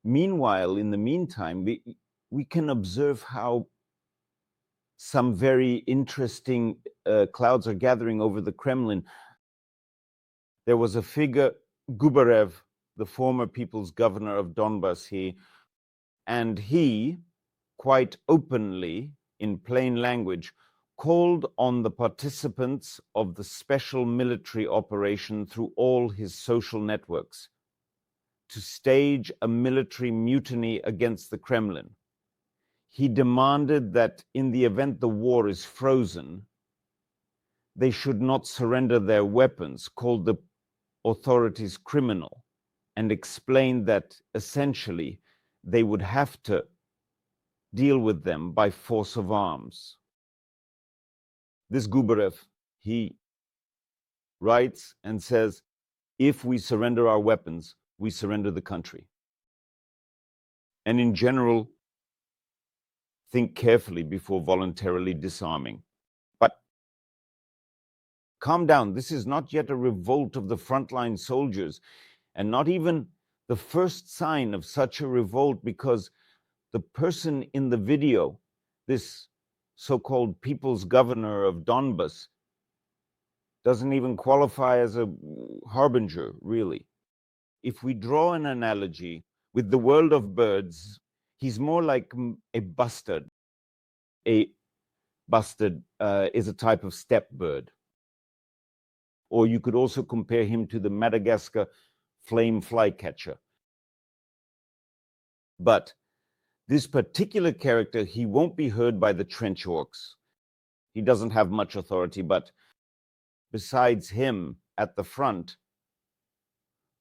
Meanwhile, in the meantime, we can observe how some very interesting clouds are gathering over the Kremlin. There was a figure, Gubarev, the former people's governor of Donbass, and he quite openly, in plain language, called on the participants of the special military operation through all his social networks to stage a military mutiny against the Kremlin. He demanded that in the event the war is frozen, they should not surrender their weapons, called the authorities criminal, and explained that essentially they would have to deal with them by force of arms. This Gubarev, he writes and says, if we surrender our weapons, we surrender the country. And in general, think carefully before voluntarily disarming. But calm down. This is not yet a revolt of the frontline soldiers, and not even the first sign of such a revolt, because the person in the video, this so-called people's governor of Donbass, doesn't even qualify as a harbinger, really. If we draw an analogy with the world of birds, he's more like a bustard. A bustard is a type of steppe bird. Or you could also compare him to the Madagascar flame flycatcher. But this particular character, he won't be heard by the trench orcs. He doesn't have much authority, but besides him at the front,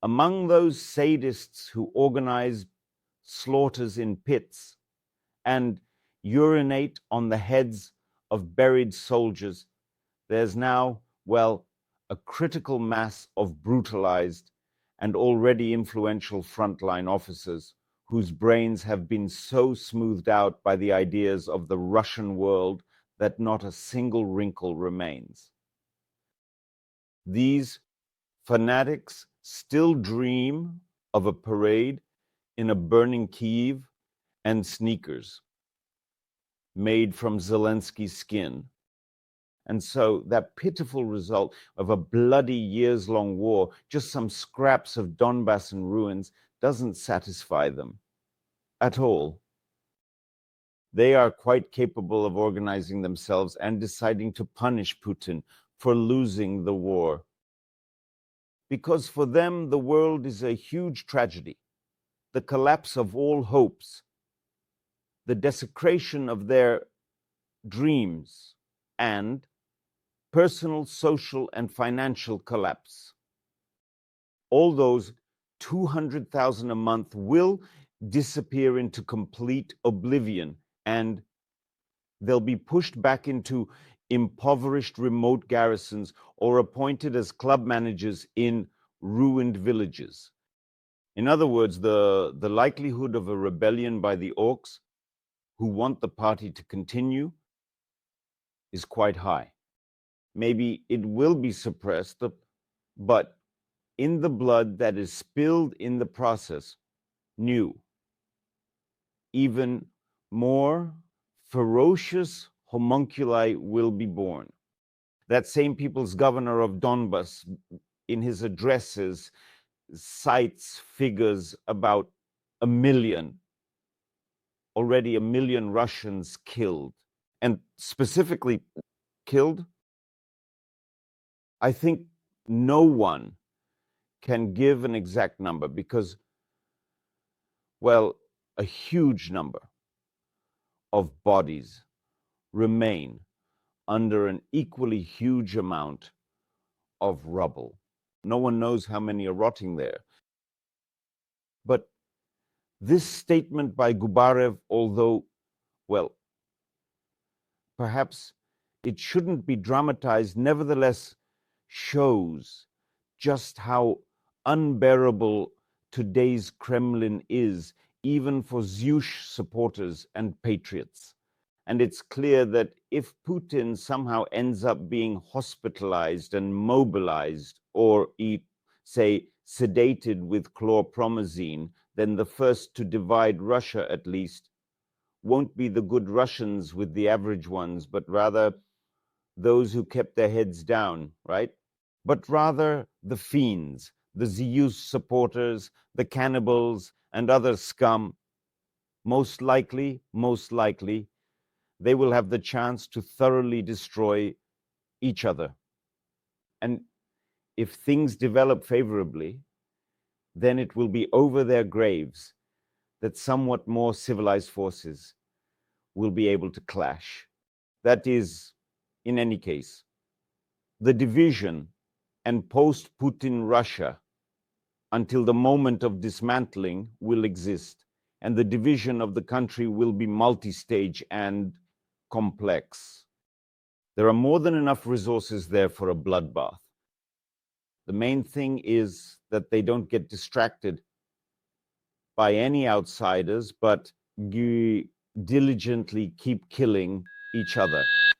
among those sadists who organize slaughters in pits and urinate on the heads of buried soldiers, there's now, well, a critical mass of brutalized and already influential frontline officers whose brains have been so smoothed out by the ideas of the Russian world that not a single wrinkle remains. These fanatics still dream of a parade in a burning Kyiv and sneakers made from Zelensky's skin. And so that pitiful result of a bloody years-long war, just some scraps of Donbass and ruins, doesn't satisfy them at all. They are quite capable of organizing themselves and deciding to punish Putin for losing the war. Because for them, the world is a huge tragedy, the collapse of all hopes, the desecration of their dreams, and personal, social, and financial collapse. All those 200,000 a month will disappear into complete oblivion, and they'll be pushed back into impoverished remote garrisons or appointed as club managers in ruined villages. In other words, the likelihood of a rebellion by the orcs who want the party to continue is quite high. Maybe it will be suppressed, but in the blood that is spilled in the process, new, even more ferocious homunculi will be born. That same people's governor of Donbass, in his addresses, cites figures about 1 million, already 1 million Russians killed, and specifically killed. I think no one can give an exact number because, well, a huge number of bodies remain under an equally huge amount of rubble. No one knows how many are rotting there. But this statement by Gubarev, although, well, perhaps it shouldn't be dramatized, nevertheless shows just how unbearable today's Kremlin is, even for Zeus supporters and patriots. And it's clear that if Putin somehow ends up being hospitalized and mobilized, or say sedated with chlorpromazine, then the first to divide Russia, at least, won't be the good Russians with the average ones, but rather those who kept their heads down, right? But rather the fiends, the Zeus supporters, the cannibals, and other scum. Most likely, they will have the chance to thoroughly destroy each other. And if things develop favorably, then it will be over their graves that somewhat more civilized forces will be able to clash. That is, in any case, the division and post-Putin Russia until the moment of dismantling will exist, and the division of the country will be multi-stage and complex. There are more than enough resources there for a bloodbath. The main thing is that they don't get distracted by any outsiders, but diligently keep killing each other.